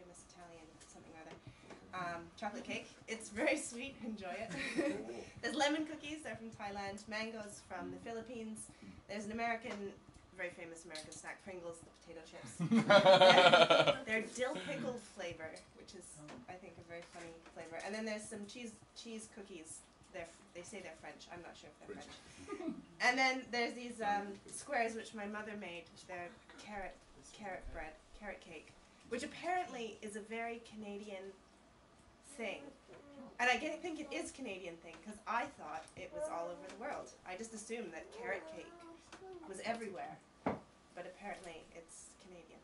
famous Italian something or other. Chocolate cake. It's very sweet. Enjoy it. There's lemon cookies. They're from Thailand. Mangoes from the Philippines. There's an very famous American snack, Pringles, the potato chips. They're dill pickled flavor, which is, I think, a very funny flavor. And then there's some cheese cookies. They say they're French. I'm not sure if they're French. And then there's these squares, which my mother made. They're carrot cake, which apparently is a very Canadian thing. And I think it is Canadian thing, because I thought it was all over the world. I just assumed that carrot cake was everywhere, but apparently it's Canadian.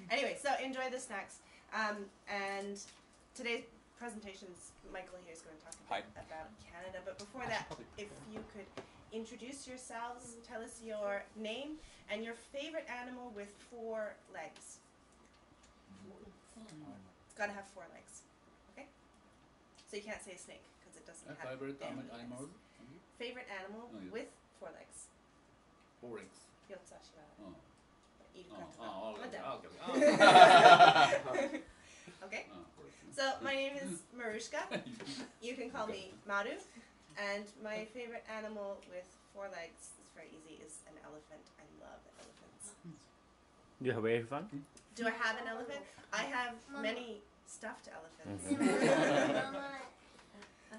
Anyway, so enjoy the snacks. And today's presentations, Michael here is going to talk about Canada. But before that, if you could introduce yourselves, tell us your name and your favorite animal with 4 legs. It's got to have 4 legs. Okay? So you can't say a snake because it doesn't have favorite animal? Favorite animal with 4 legs. 4 legs. 4つ足がある。Okay. So my name is Marushka. You can call me Maru. And my favorite animal with 4 legs, it's very easy, is an elephant. I love elephants. Do you have very fun? Do I have an elephant? I have many stuffed elephants.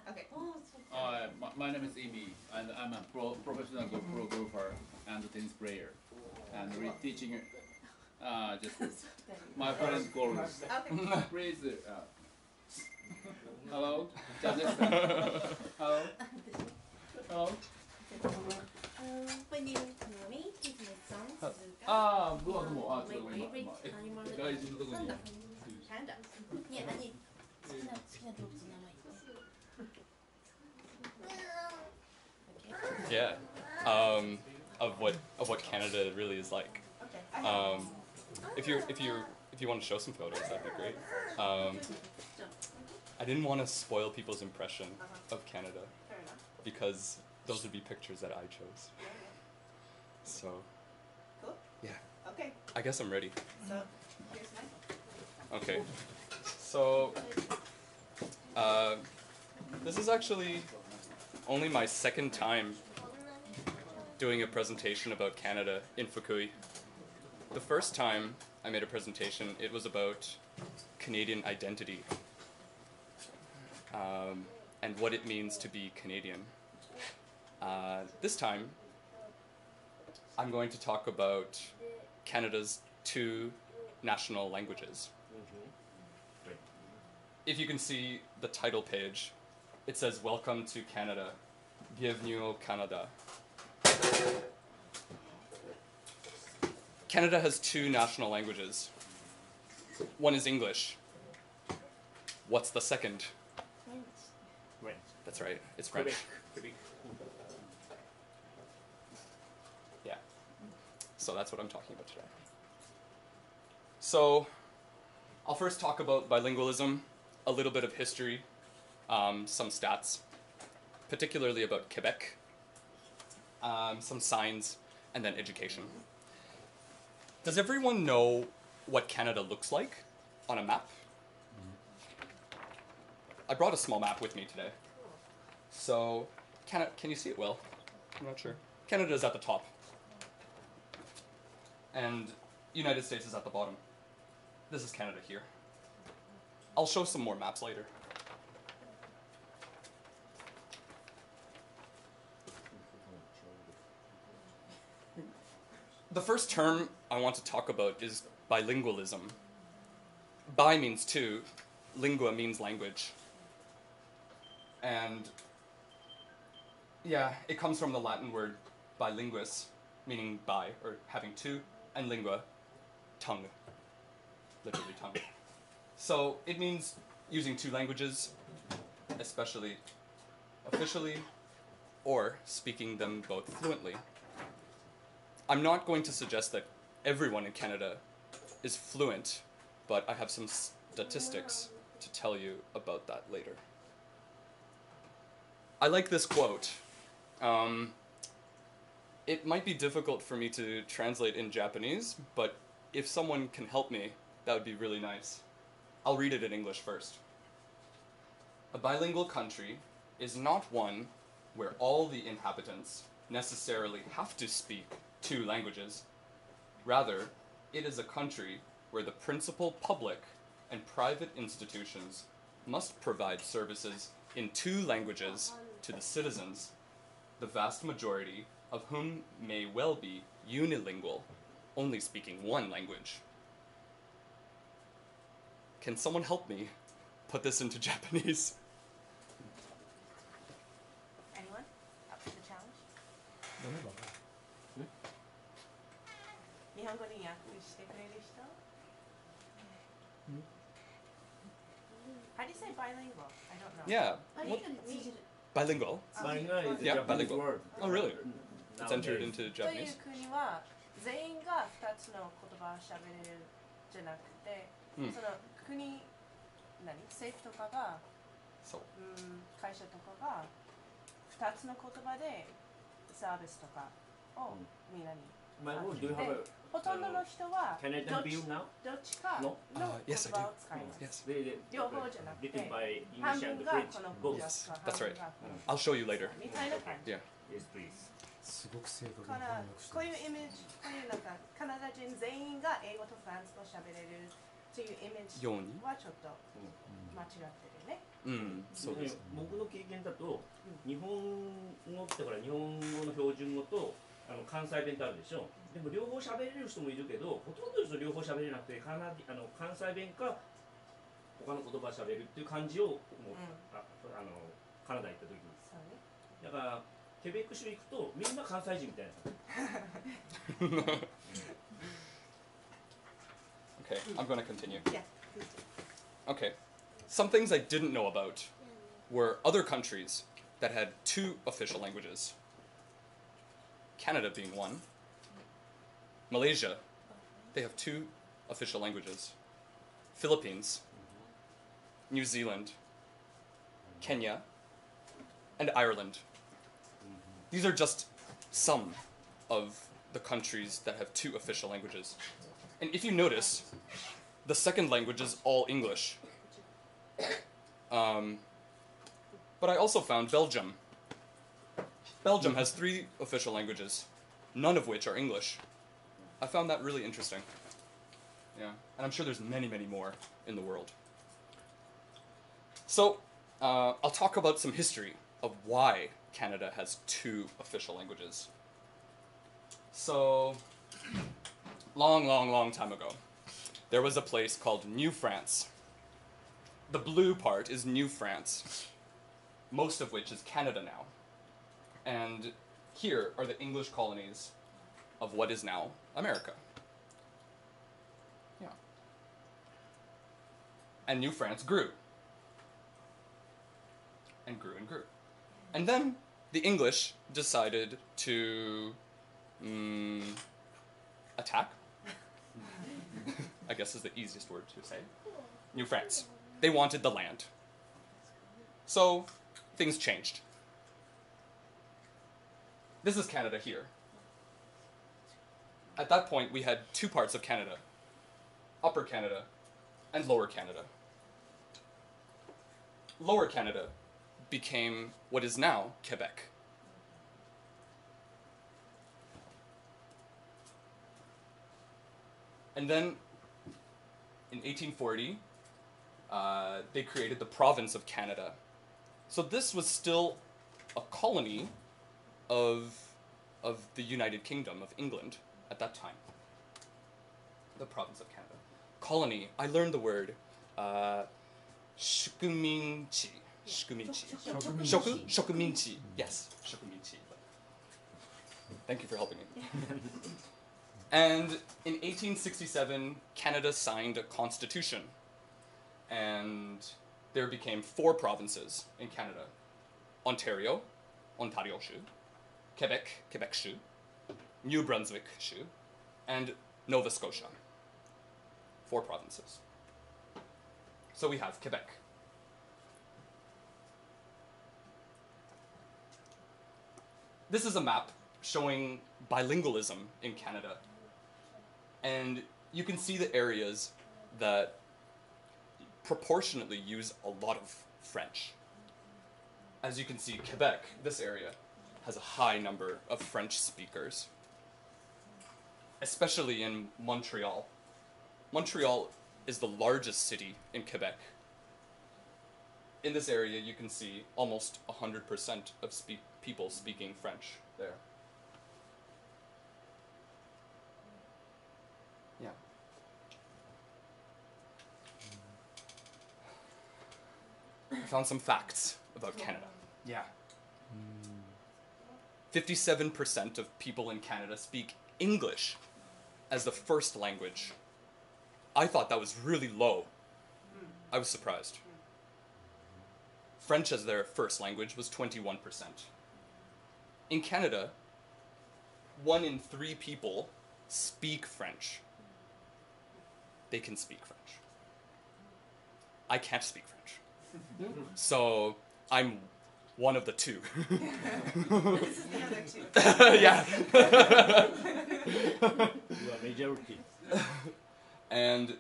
Okay. My name is Amy, and I'm a professional pro golfer and tennis player, and we're teaching just my friend golfers. Okay. Please, hello, Hello. Hello. My name is Nami. He's my son, Suzuka. My favorite animal is panda. Yeah,何？好きな動物の名前。Yeah, of what Canada really is like. If you want to show some photos, that'd be great. I didn't want to spoil people's impression of Canada because those would be pictures that I chose. So, Cool. Yeah. Okay. I guess I'm ready. So here's mine. Okay. So, this is actually only my 2nd time doing a presentation about Canada in Fukui. The first time I made a presentation, it was about Canadian identity and what it means to be Canadian. This time, I'm going to talk about Canada's 2 national languages. If you can see the title page, it says, "Welcome to Canada, Bienvenue au Canada." Canada has 2 national languages. One is English. What's the second? French. That's right, it's French. Quebec. Yeah. So that's what I'm talking about today. So, I'll first talk about bilingualism, a little bit of history, some stats, particularly about Quebec, some signs, and then education. Does everyone know what Canada looks like on a map? I brought a small map with me today. So, can you see it well? I'm not sure. Canada is at the top. And United States is at the bottom. This is Canada here. I'll show some more maps later. The first term I want to talk about is bilingualism. Bi means 2, lingua means language. And yeah, it comes from the Latin word bilinguus, meaning bi, or having 2, and lingua, tongue, literally tongue. So it means using 2 languages, especially officially, or speaking them both fluently. I'm not going to suggest that everyone in Canada is fluent, but I have some statistics to tell you about that later. I like this quote. It might be difficult for me to translate in Japanese, but if someone can help me, That would be really nice. I'll read it in English first. A bilingual country is not one where all the inhabitants necessarily have to speak 2 languages. Rather, it is a country where the principal public and private institutions must provide services in 2 languages to the citizens, the vast majority of whom may well be unilingual, only speaking 1 language. Can someone help me put this into Japanese? Anyone? Up for the challenge? 日本語に訳してくれる人? How do you say bilingual? I don't know. Yeah. あれ What? 以外に通じる Bilingual? Bilingual is a Yeah, Japanese bilingual. word. Oh, really? It's entered Nowadays. into という Japanese? 国は全員が2つの言葉を喋れるじゃなくて、うんその国政府とかが、そう。会社とかが2つの言葉でサービスとかをみんなに My lord, do you have a ほとんどの人は Canadian bill now? どっちか No? の言 Yes, 葉 I を使います。 Yes.両方じゃなくて Written by 半 English 分 and が French. この Both. Yes, 半 that's 分 right. がこの I'll show you later. みたいな感じ。 Yeah. Yes, please. すごく正確かにら翻訳してこういうイメージ、こういうなんかカナダ人全員が英語とフランス語を喋れるっていうイメージようにはちょっと間違ってるね。そうです。僕の経験だと、日本語ってほら日本語の標準語と関西弁ってあるでしょ。でも両方喋れる人もいるけど、ほとんどの人両方喋れなくて関西弁か他の言葉喋るっていう感じをもう、カナダ行った時に。そうね。だからケベック州行くとみんな関西人みたいな。Okay, I'm going to continue. Yeah, please do. Okay. Some things I didn't know about were other countries that had 2 official languages. Canada being one. Malaysia, they have 2 official languages. Philippines, New Zealand, Kenya, and Ireland. These are just some of the countries that have 2 official languages. And if you notice, the second language is all English. But I also found Belgium. Belgium has 3 official languages, none of which are English. I found that really interesting. Yeah, and I'm sure there's many, many more in the world. So, I'll talk about some history of why Canada has 2 official languages. So, long time ago, there was a place called New France. The blue part is New France, most of which is Canada now. And here are the English colonies of what is now America. Yeah. And New France grew. And grew and grew. And then the English decided to attack. I guess is the easiest word to say. New France. They wanted the land. So things changed. This is Canada here. At that point, we had 2 parts of Canada, Upper Canada and Lower Canada. Lower Canada became what is now Quebec. And then in 1840, they created the province of Canada. So this was still a colony of the United Kingdom of England at that time. The province of Canada. Colony, I learned the word shukuminchi. Shukuminchi. Shokuminchi. Yes, shukuminchi. Thank you for helping me. And in 1867, Canada signed a constitution. And there became 4 provinces in Canada. Ontario, Ontario-shu, Quebec, Quebec-shu, New Brunswick-shu, and Nova Scotia. 4 provinces. So we have Quebec. This is a map showing bilingualism in Canada. And you can see the areas that proportionately use a lot of French. As you can see, Quebec, this area, has a high number of French speakers, especially in Montreal. Montreal is the largest city in Quebec. In this area, you can see almost 100% of people speaking French there. Yeah. I found some facts about Canada. Yeah. 57% of people in Canada speak English as the first language. I thought that was really low. I was surprised. French as their first language was 21%. In Canada, 1 in 3 people speak French. They can speak French. I can't speak French. So I'm one of the 2. This is the other 2. Yeah. You are majority. And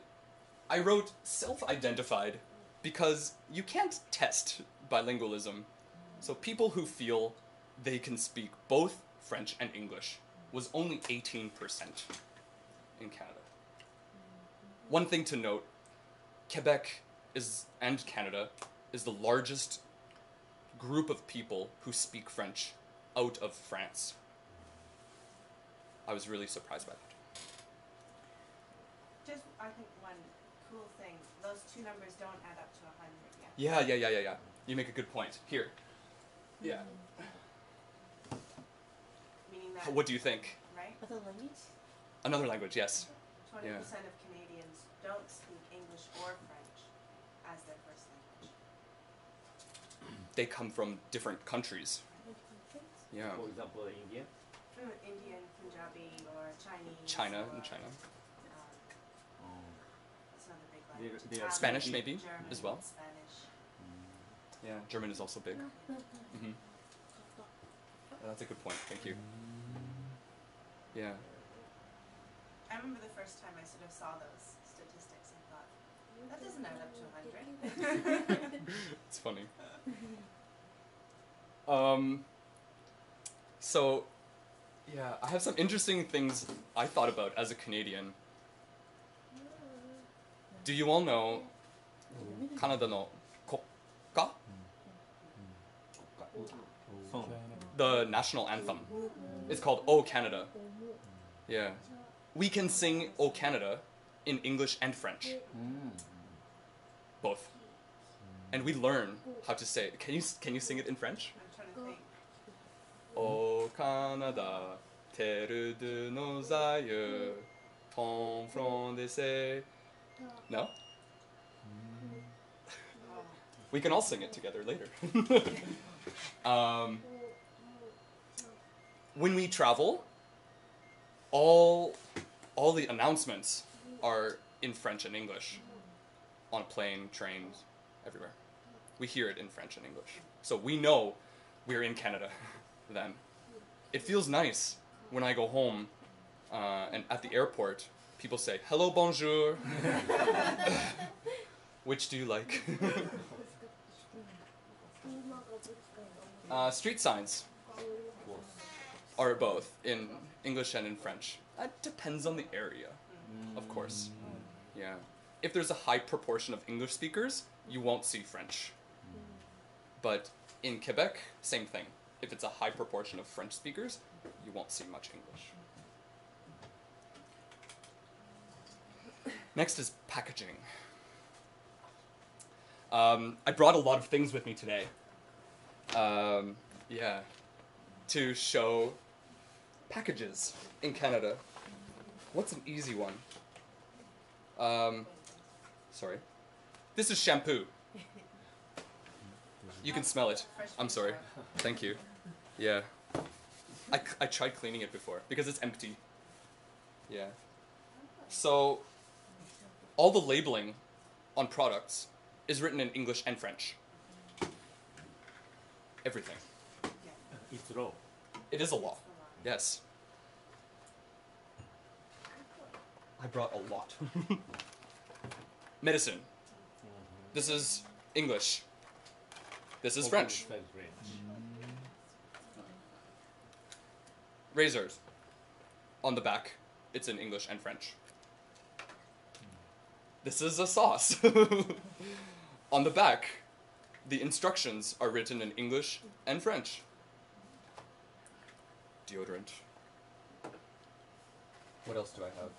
I wrote self-identified because you can't test bilingualism. So people who feel they can speak both French and English was only 18% in Canada. One thing to note, Quebec and Canada is the largest group of people who speak French out of France. I was really surprised by that. Just, I think one cool thing, those 2 numbers don't add up to 100 yet. Yeah. You make a good point. Here. Yeah. Meaning that, What do you think? right? Other language? Another language, yes. 20% Yeah. of Canadians don't speak English or French as their first language. They come from different countries. Yeah. For example, India. Indian, Punjabi, or Chinese. China or, and China. That's another big language. They are Italian, Spanish maybe German, as well. Spanish. Yeah, German is also big. That's a good point. Thank you. Yeah. I remember the first time I sort of saw those statistics and thought, that doesn't add up to 100. It's funny. So, yeah, I have some interesting things I thought about as a Canadian. Do you all know Canada no国歌? The national anthem. It's called O Canada. Yeah. We can sing O Canada in English and French. Both. And we learn how to say it. Can you sing it in French? I'm trying to think. O Canada, terre de nos aïeux, ton front d'essai. No? We can all sing it together later. When we travel, all the announcements are in French and English. On a plane, trains, everywhere. We hear it in French and English. So we know we're in Canada then. It feels nice when I go home and at the airport, people say, hello, bonjour. Which do you like? Street signs are both in English and in French. That depends on the area, of course. Yeah. If there's a high proportion of English speakers, you won't see French. But in Quebec, same thing. If it's a high proportion of French speakers, you won't see much English. Next is packaging. I brought a lot of things with me today. Yeah, to show packages in Canada. What's an easy one? Sorry. This is shampoo. You can smell it. I'm sorry. Thank you. Yeah. I tried cleaning it before because it's empty. Yeah. So, all the labeling on products is written in English and French. Everything. It's raw. It is a law. Yes. I brought a lot. medicine. This is English. This is French. Razors. On the back, it's in English and French. This is a sauce. On the back, the instructions are written in English and French. Deodorant. What else do I have?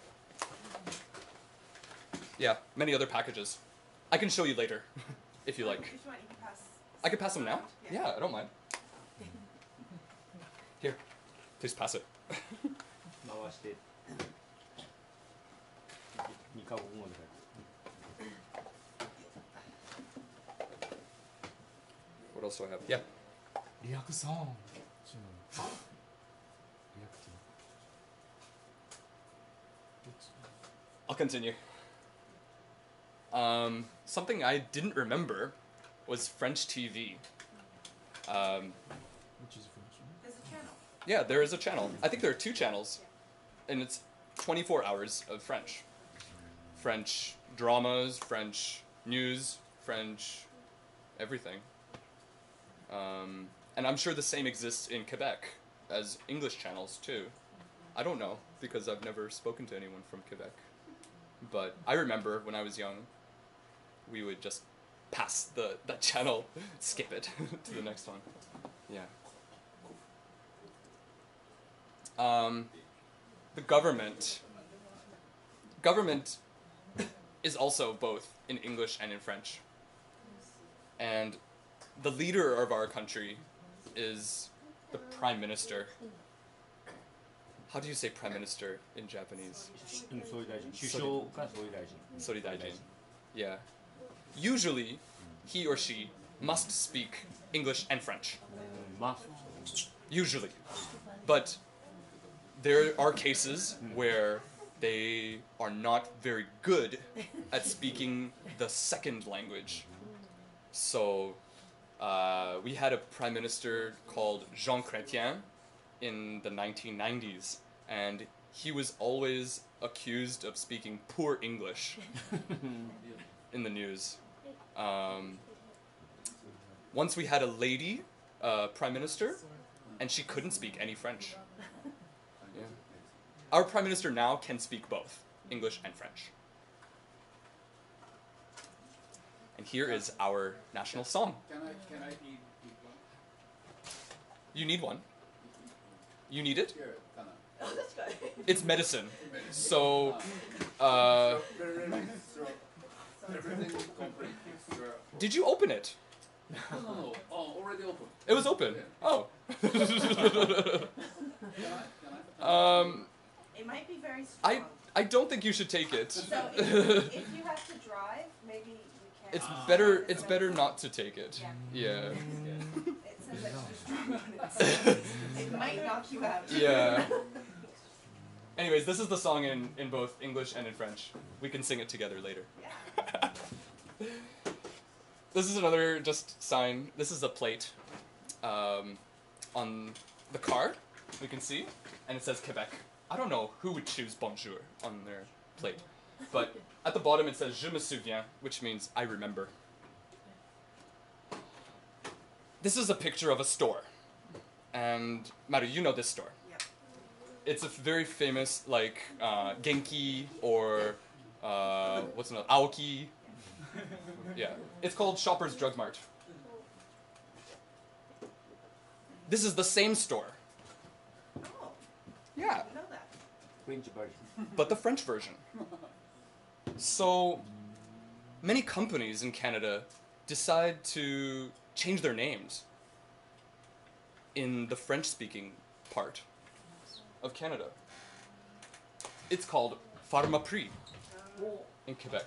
Yeah, many other packages. I can show you later, if you like. If you want, you can pass. I can pass them now? Yeah. Yeah, I don't mind. Here, please pass it. 回して2カ国語で書いて What else do I have? Yeah. リアクションリアクティ I'll continue. Something I didn't remember was French TV. which is French. There's a channel. Yeah, there is a channel. I think there are 2 channels, and it's 24 hours of French. French dramas, French news, French everything. And I'm sure the same exists in Quebec as English channels too. I don't know, because I've never spoken to anyone from Quebec. But I remember when I was young, we would just pass that channel, skip it to the next one. Yeah. The government is also both in English and in French. And the leader of our country is the Prime Minister. How do you say Prime Minister in Japanese? 総理大臣首相か総理大臣 Soridaijin. Yeah. Usually, he or she must speak English and French. まあ Usually. But there are cases where they are not very good at speaking the second language. So, we had a prime minister called Jean Chrétien in the 1990s, and he was always accused of speaking poor English in the news. Once we had a lady prime minister, and she couldn't speak any French. Yeah. Our prime minister now can speak both English and French. And here is our national song. Can I eat one? You need one. You need it? Here, can I? Oh, that's good. It's medicine. So, Very nice. So, everything complete. Sure. did you open it? No. Oh, already open. It was open. Oh. Can I? It might be very strong. I don't think you should take it. So if you have to drive, maybe we can. It's better not to take it. Yeah. It says extra strong on it. So it might knock you out. Yeah. Anyways, this is the song in both English and in French. We can sing it together later. Yeah. This is another just sign. This is a plate on the car, we can see, and it says Quebec. I don't know who would choose bonjour on their plate, but at the bottom it says Je me souviens, which means I remember. This is a picture of a store, and Maru, you know this store. Yep. It's a very famous, like, Genki or, what's another, Aoki. Yeah, it's called Shoppers Drug Mart. This is the same store. Oh, Yeah, I didn't know that. フレンチバージョン but the French version. So, many companies in Canada decide to change their names in the French-speaking part of Canada. It's called Pharmaprix in Quebec.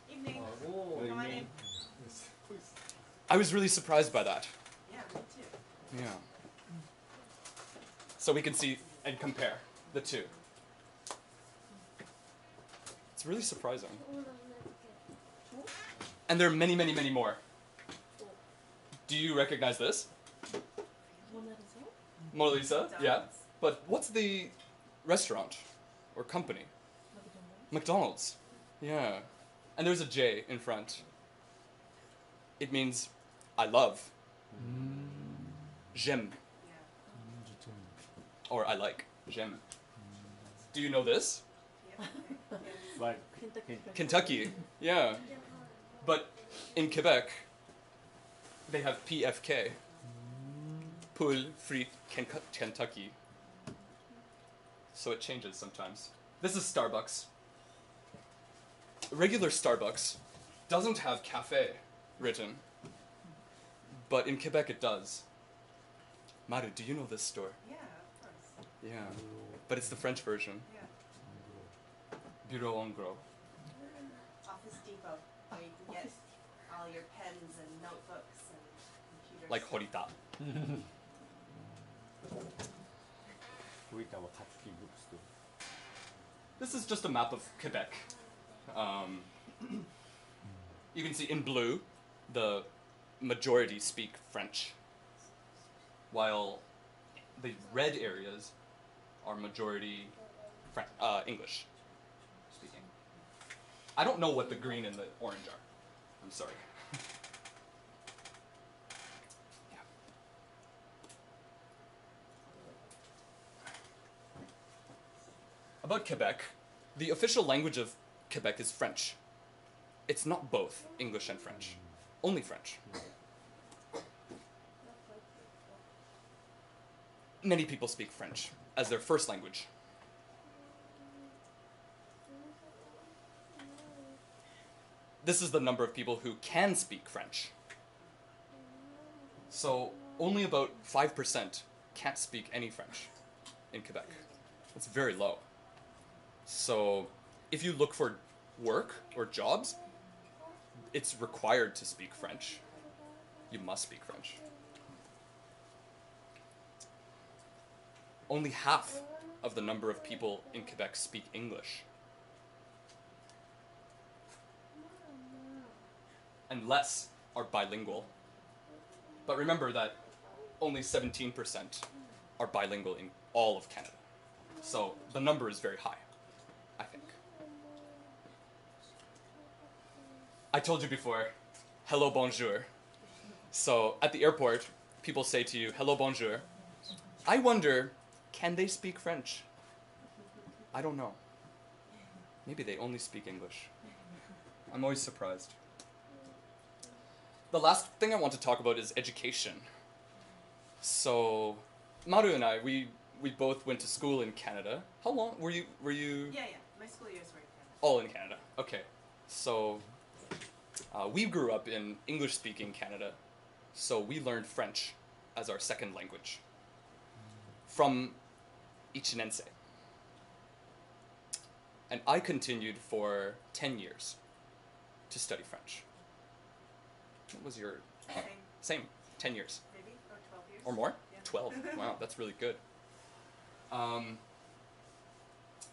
Evening. おー Come on in. I was really surprised by that. Yeah, me too. Yeah. So we can see and compare the two. It's really surprising. And there are many, many, many more. Do you recognize this? Mona Lisa? Yeah. But what's the restaurant or company? McDonald's. Yeah. and there's a J in front. It means I love. J'aime. Yeah. Or I like. J'aime. Do you know this? Yep. Like Kentucky. Yeah. But in Quebec, they have PFK. Poule Frite Kentucky. So it changes sometimes. This is Starbucks. Regular Starbucks doesn't have cafe written, but in Quebec it does. Maru, do you know this store? Yeah, of course. Yeah, but it's the French version. Yeah. Bureau en gros. Office Depot, where you can get all your pens and notebooks and computers. Like Horita. こういったは勝木ブックスト This is just a map of Quebec. You can see in blue, the majority speak French, while the red areas are majority English speaking. I don't know what the green and the orange are. I'm sorry. Yeah. About Quebec, the official language of Quebec is French. It's not both English and French, only French. Many people speak French as their first language. This is the number of people who can speak French. So only about 5% can't speak any French in Quebec. It's very low. So if you look for work or jobs, it's required to speak French. You must speak French. Only half of the number of people in Quebec speak English. And less are bilingual. But remember that only 17% are bilingual in all of Canada. So the number is very high, I think. I told you before, hello, bonjour. So at the airport, people say to you, hello, bonjour. I wonder, can they speak French? I don't know. Maybe they only speak English. I'm always surprised. The last thing I want to talk about is education. So, Maru and I, we both went to school in Canada. How long were you? Yeah. My school years were in Canada. All in Canada. Okay. So, we grew up in English-speaking Canada, so we learned French as our second language from Ichinense. And I continued for 10 years to study French. What was your... Same, 10 years. Maybe, or 12 years. Or more? Yeah. 12. Wow, that's really good.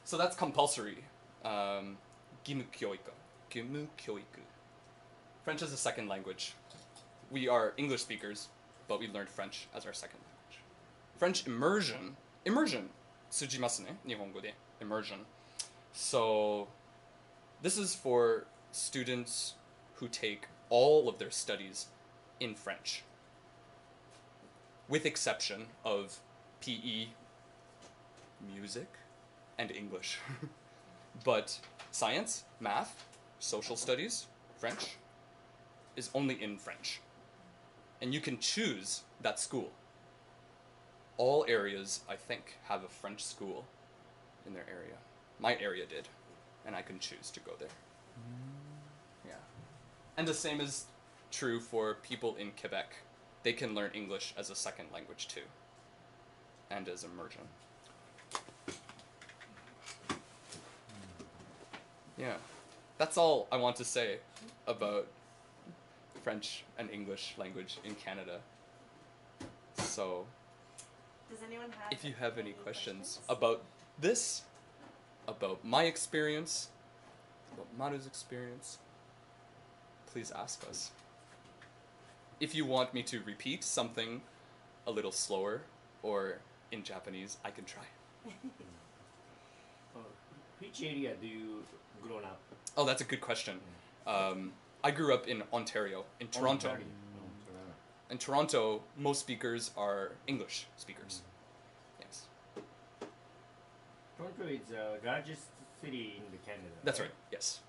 So that's compulsory. Gimu kyoiku. Gimu kyoiku. French is a second language. We are English speakers, but we learned French as our second language. French immersion. Immersion. Tsujimasu ne, Nihongo de. Immersion. So this is for students who take all of their studies in French, with exception of PE, music, and English. But science, math, social studies, French, is only in French. And you can choose that school. All areas, I think, have a French school in their area. My area did, and I can choose to go there. Yeah. And the same is true for people in Quebec. They can learn English as a second language too, and as immersion. Yeah, that's all I want to say about French and English language in Canada. So, Does anyone have if you have any questions about this, about my experience, about Maru's experience, please ask us. If you want me to repeat something a little slower or in Japanese, I can try. Which area do you grown up? Oh, that's a good question. I grew up in Ontario, in Toronto. Ontario. In Toronto, most speakers are English speakers. Yes, Toronto is the largest city in the Canada. that's right. Yes,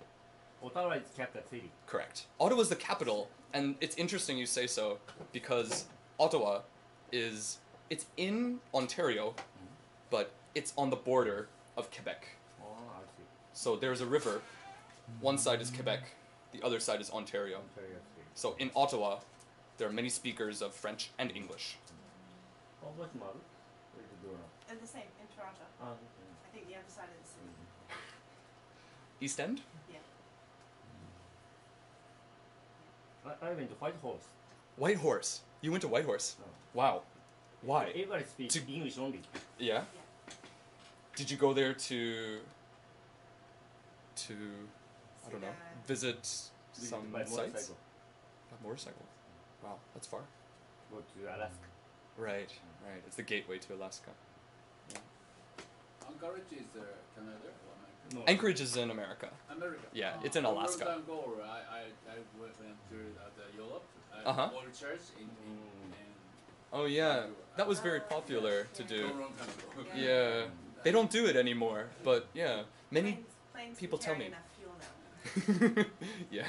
Ottawa is capital city. correct. Ottawa's the capital, and it's interesting you say so because Ottawa it's in Ontario, but it's on the border of Quebec. Oh, I see. So there's a river. One side is Quebec, the other side is Ontario. Ontario city. So in Ottawa, there are many speakers of French and English. How much model? What is it doing now? And the same in Toronto. Ah, I think the other side of the city. East End? Yeah. I went to Whitehorse. Whitehorse. You went to Whitehorse. Oh. Wow. Why? Everybody speaks To- English only. Yeah. Yeah. Did you go there to I don't know, visit some by sites? motorcycle. By motorcycle. Wow, that's far. Go to Alaska. Right. It's the gateway to Alaska. Anchorage is Canada or America? No. Anchorage is in America. America. Yeah, it's in Alaska. A long time ago, I went to Europe. Uh-huh. Old church in Oh yeah, that was very popular to do. long time ago. Yeah, they don't do it anymore, but yeah, many Planes people can tell carry me. enough fuel now. yeah.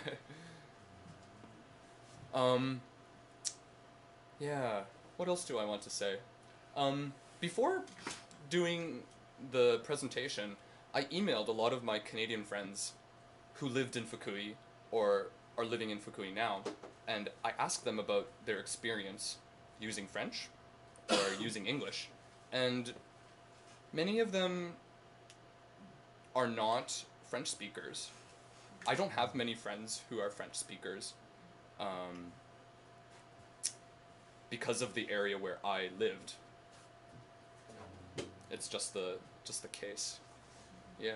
Yeah. What else do I want to say? Before doing the presentation, I emailed a lot of my Canadian friends who lived in Fukui or are living in Fukui now, and I asked them about their experience using French or using English, and many of them are not French speakers. I don't have many friends who are French speakers because of the area where I lived. It's just the case. Yeah.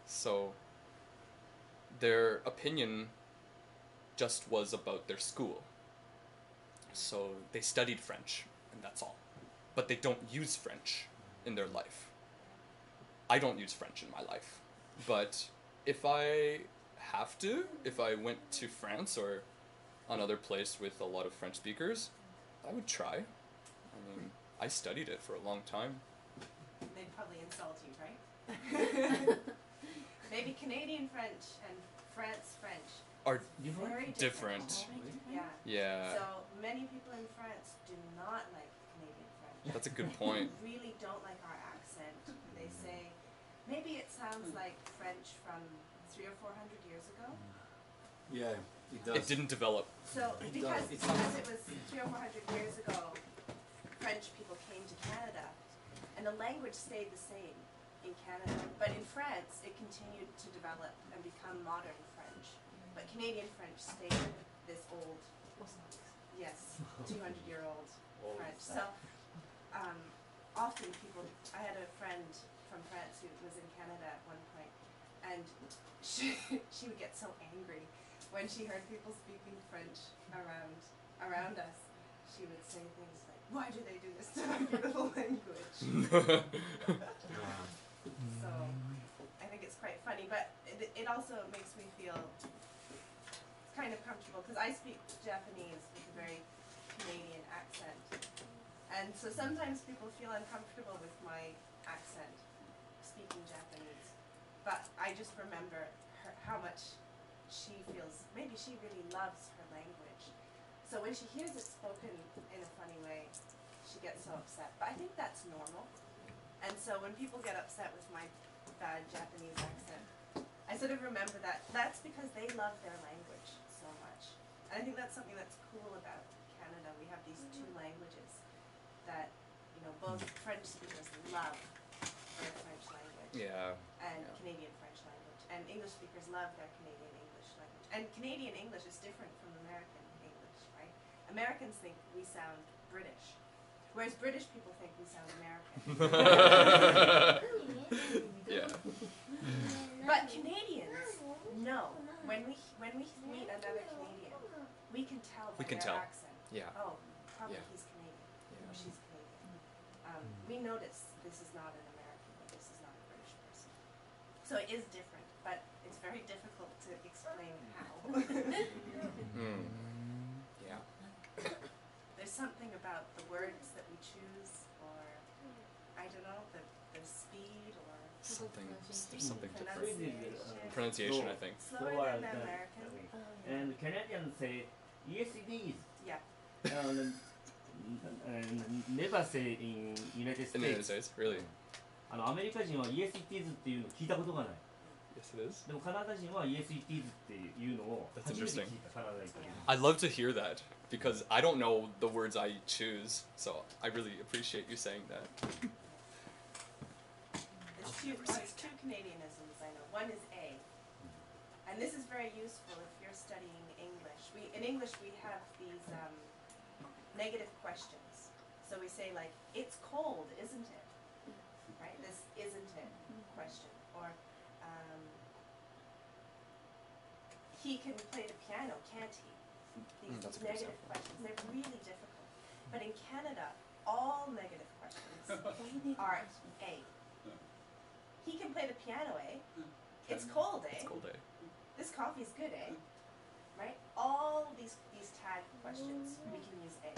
So their opinion just was about their school. So they studied French, and that's all. But they don't use French in their life. I don't use French in my life. But if I have to, if I went to France or another place with a lot of French speakers, I would try. I mean, I studied it for a long time. They'd probably insult you, right? Maybe Canadian French and France French. Are Very different. Yeah. Yeah, So many people in France do not like Canadian French. that's a good point. Really don't like our accent. They say maybe it sounds like French from 300 or 400 years ago. Yeah, it It didn't develop. So because it was 300 or 400 years ago, French people came to Canada, and the language stayed the same in Canada. But in France, it continued to develop and become modern French. But Canadian French stayed this old, yes, 200-year-old French. So often people, I had a friend from France who was in Canada at one point, and she would get so angry when she heard people speaking French around us. She would say things like, "Why do they do this to my beautiful language?" So I think it's quite funny, but it also makes me feel kind of comfortable because I speak Japanese with a very Canadian accent, and so sometimes people feel uncomfortable with my accent speaking Japanese, but I just remember how much she feels, maybe she really loves her language. So when she hears it spoken in a funny way, she gets so upset. But I think that's normal. And so when people get upset with my bad Japanese accent, I sort of remember that that's because they love their language so much. And I think that's something that's cool about Canada. We have these two languages that, you know, both French speakers love their French language. Yeah. And Yeah. Canadian French language. And English speakers love their Canadian English language. And Canadian English is different from American English, right? Americans think we sound British, whereas British people think we sound American. Yeah. But Canadians, no. When we meet another Canadian, we can tell by We can their tell. accent. Yeah. Oh, probably Yeah. he's Canadian. Yeah. Or she's Canadian. We notice this is not an American, or this is not a British person. So it is different, but it's very difficult to explain how. Yeah. There's something about the words that we choose, or I don't know, the speed or Something. There's something different. pronunciation. Pronunciation, I think. Slower than the American. And Canadians say yes it is. Yeah. Never say in United In the United States. States, really? アメリカ人は Yes it is っていうの聞いたことがない。 Yes, it is. でもカナダ人は Yes it is っていうのを That's 初めて聞い interesting. たカナダ人。 I'd love to hear that because I don't know the words I choose, so I really appreciate you saying that. There's two Canadianisms I know. One is A, and this is very useful if you're studying English. In English we have these negative questions. So we say like, "It's cold, isn't it?" Right? This "isn't it" question, or he can play the piano, can't he? These That's a good negative example. questions, they're really difficult. But in Canada, all negative questions are A. He can play the piano, eh? It's cold, eh? It's cold day. This coffee's good, eh? Right? All these tag questions, we can use A,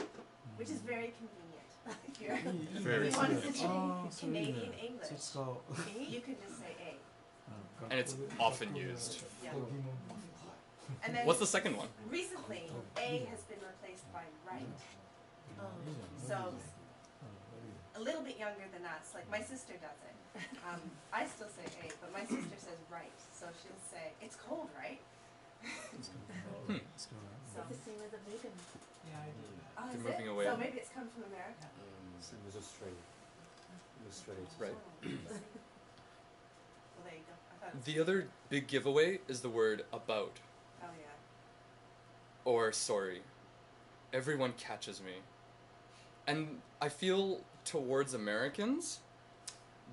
which is very convenient. If you're Very if you want to convenient. study Canadian English, そう使う you can just say A. And it's often used. Yeah. And then What's the second one? recently, A has been replaced by right. So a little bit younger than us, like my sister does it. I still say A, but my sister says right. So she'll say, "It's cold, right?" So, The same as American. oh, They're is moving it? away. So maybe it's come from America. Same as Australia. Australia. Right. Oh. Well, there you go. I thought it was, The other big giveaway is the word about oh yeah. or sorry. Everyone catches me. And I feel towards Americans,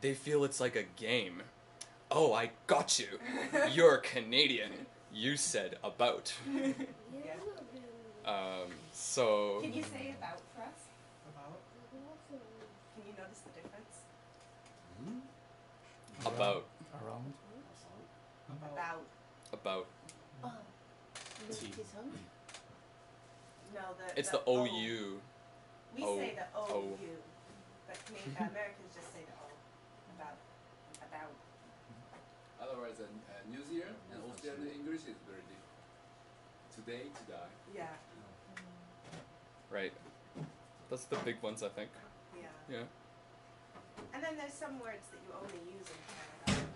they feel it's like a game. Oh, I got you. You're Canadian. You said about. Yeah. So Can you say about for us? Can you notice the difference? about Around. About. Oh. No, it's the O. OU. We O. say the O. OU, but Americans just say the O. About. Otherwise, New Zealand and Australian English is very different. Today, to die. Yeah. Right. That's the big ones, I think. Yeah. Yeah. And then there's some words that you only use in Canada,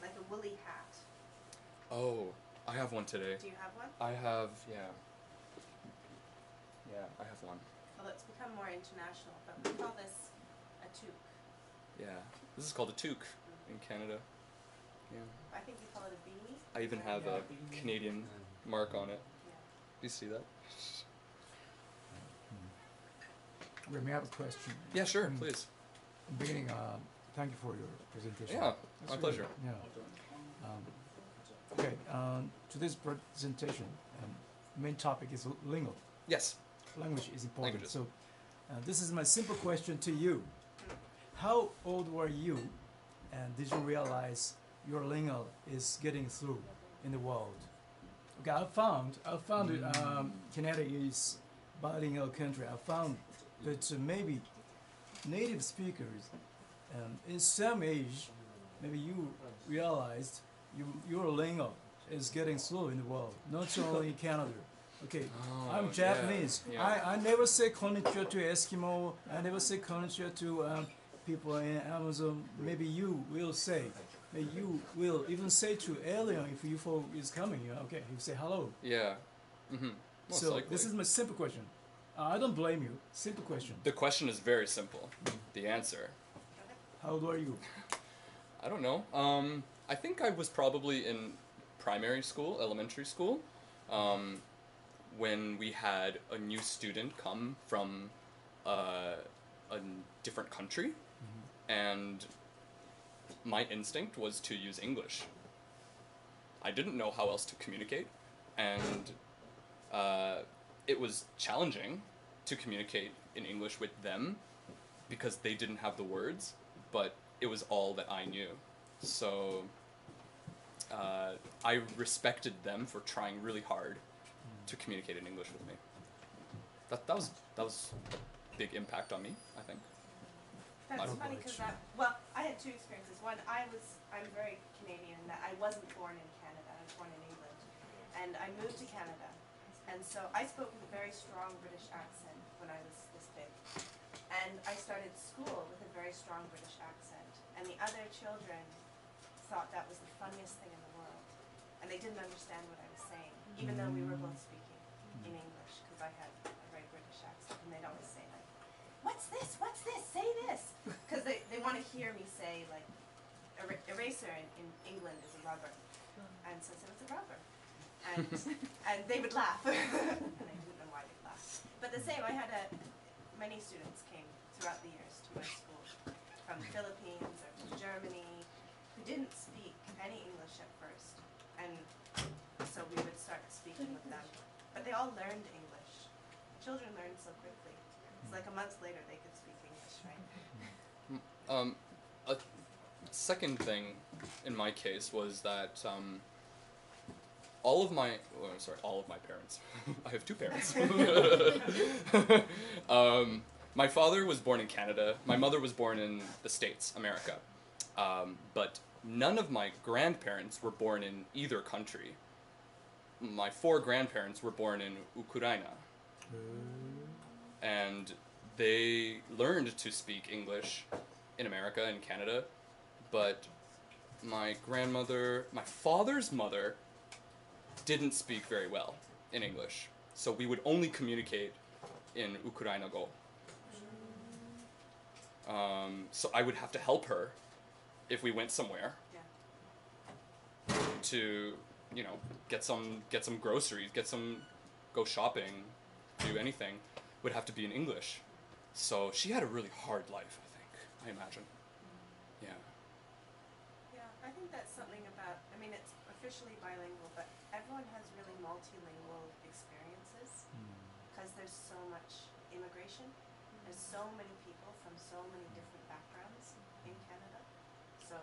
like a woolly hat. Oh, I have one today. Do you have one? I have, yeah. Yeah, I have one. Well, it's become more international, but we call this a toque. Yeah. This is called a toque in Canada. Yeah. I think you call it a beanie. I even have a Canadian mark on it. Yeah. Do you see that? We may have a question. Yeah, sure, Mm. please. In the beginning, thank you for your presentation. Yeah, That's my really- pleasure. Yeah. Okay, today's presentation, main topic is lingo. Yes. Language is important. Languages. So, this is my simple question to you. How old were you, and did you realize your lingo is getting through in the world? Okay, I found Canada is bilingual country. I found that maybe native speakers, in some age, maybe you realized your lingo is getting slow in the world, not only in Canada. Okay, Oh, I'm Japanese. yeah. I never say konnichiwa to Eskimo. I never say konnichiwa to people in Amazon. Maybe you will say. Maybe you will even say to alien if UFO is coming. Okay, you say hello. Yeah. Mm-hmm. Most So likely. this is my simple question. I don't blame you. Simple question. The question is very simple. The answer, How old are you? I don't know. I think I was probably in primary school, elementary school, when we had a new student come from a different country, and my instinct was to use English. I didn't know how else to communicate, and it was challenging to communicate in English with them because they didn't have the words, but it was all that I knew. So I respected them for trying really hard to communicate in English with me. That was a big impact on me, I think. That's Oh, funny because I had two experiences. One, I'm very Canadian in that I wasn't born in Canada. I was born in England, and I moved to Canada, and so I spoke with a very strong British accent when I was this big, and I started school with a very strong British accent, and the other children thought that was the funniest thing in the world, and they didn't understand what I was saying, even though we were both speaking in English because I had a very British accent, and they'd always say like, "What's this? What's this? Say this!" Because they want to hear me say like, eraser in England is a rubber, and so I said it's a rubber, and they would laugh, and I didn't know why they'd laugh. But the same, I had many students came throughout the years to my school from the Philippines or from Germany who didn't speak any English at first, and so we would start speaking with them. But they all learned English. Children learn so quickly. It's like a month later they could speak English, right? A second thing in my case was that all of my parents. I have two parents. My father was born in Canada. My mother was born in the States, America. But none of my grandparents were born in either country. My 4 grandparents were born in Ukraine. And they learned to speak English in America and Canada, but my father's mother didn't speak very well in English, so we would only communicate in Ukrainago. So I would have to help her if we went somewhere to, get some groceries, go shopping, do anything, would have to be in English. So she had a really hard life, I imagine. Yeah. Yeah, I think that's something about, it's officially bilingual, but everyone has really multilingual experiences because there's so much immigration. There's so many people from so many different backgrounds in Canada. So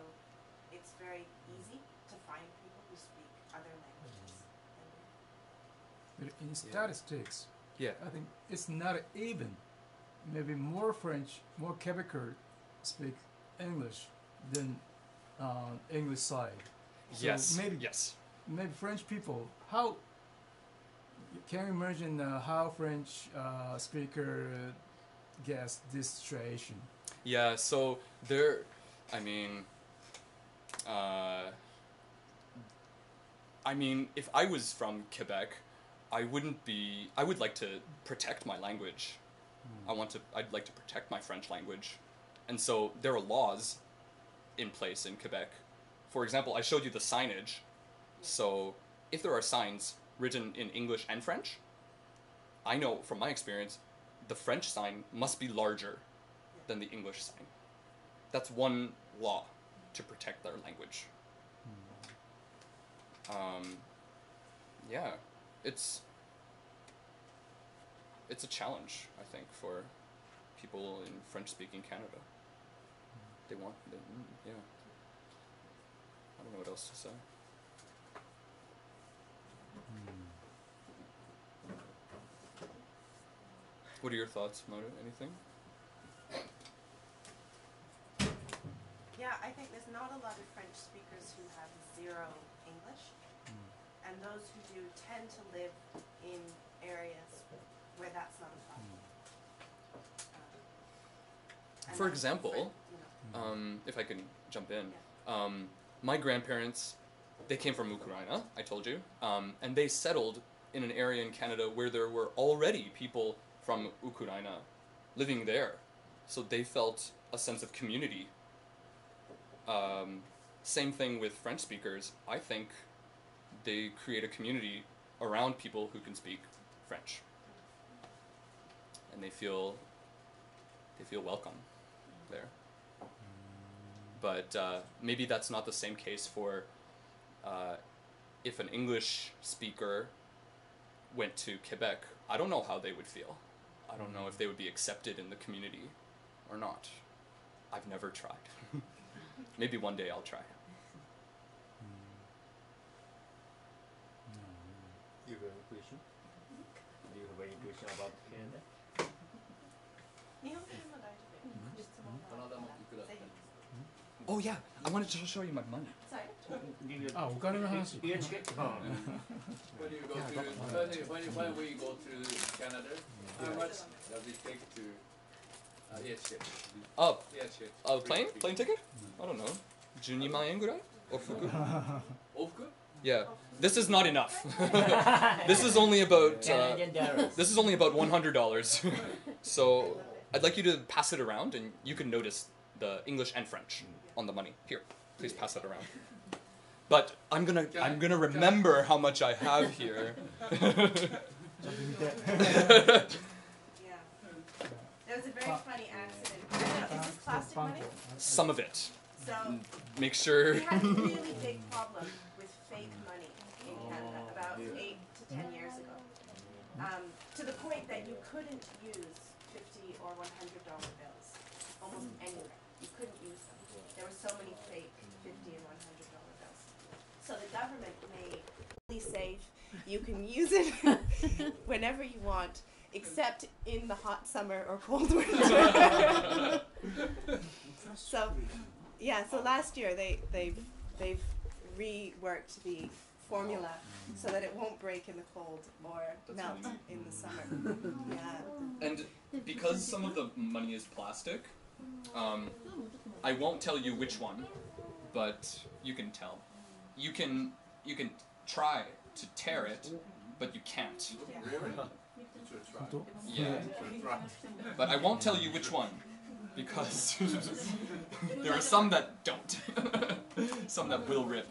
it's very easy to find people who speak other languages. But in statistics, Yeah. I think it's not even. Maybe more Quebecer speak English than English side. So Yes. Maybe Yes. maybe French people. How can you imagine how French speaker guess this situation? Yeah. So there. I mean. If I was from Quebec, I would like to protect my language. I'd like to protect my French language. And so there are laws in place in Quebec. For example, I showed you the signage. So if there are signs written in English and French, I know from my experience, the French sign must be larger than the English sign. That's one law to protect their language. Yeah, it's a challenge, I think, for people in French-speaking Canada. Yeah. I don't know what else to say. What are your thoughts, Mona? Anything? Yeah, I think there's not a lot of French speakers who have zero English, and those who do tend to live in areas where that's not a problem. For example, if I can jump in, my grandparents, they came from Ukraine, I told you, and they settled in an area in Canada where there were already people from Ukraine living there, so they felt a sense of community. Same thing with French speakers. I think they create a community around people who can speak French, and they feel welcome there. But maybe that's not the same case for if an English speaker went to Quebec. I don't know how they would feel. I don't know if they would be accepted in the community or not. I've never tried. Maybe one day I'll try. question? Do you have any question about Canada? 日本語でも大丈夫。質問カナダもいくらぜひ。 Oh yeah, I wanted to show you my money. Sorry. あ、お金の話。 When When you go to when we go to Canada, how much does it take to airship? Oh, Airship. plane ticket? I don't know. 12万円ぐらい? Or fuku? 往復? Yeah. This is not enough. This is only about Canadian dollars. this is only about $100. So I'd like you to pass it around, and you can notice the English and French on the money. Here, please pass it around. But I'm gonna remember how much I have here. Yeah. There was a very funny accident. I don't know, is this plastic money? Some of it. So Make sure. we had a really big problem with fake money in Canada about 8 to 10 years ago. To the point that you couldn't use $50 or $100 bills almost anywhere. You couldn't use them. There were so many fake $50 and $100 bills. So the government made really safe. You can use it whenever you want, except in the hot summer or cold winter. So, yeah. So last year they've reworked the formula so that it won't break in the cold or melt in the summer. Yeah. And because some of the money is plastic, I won't tell you which one, but you can tell. You can try to tear it, but you can't. Yeah. But I won't tell you which one, because there are some that don't. Some that will rip.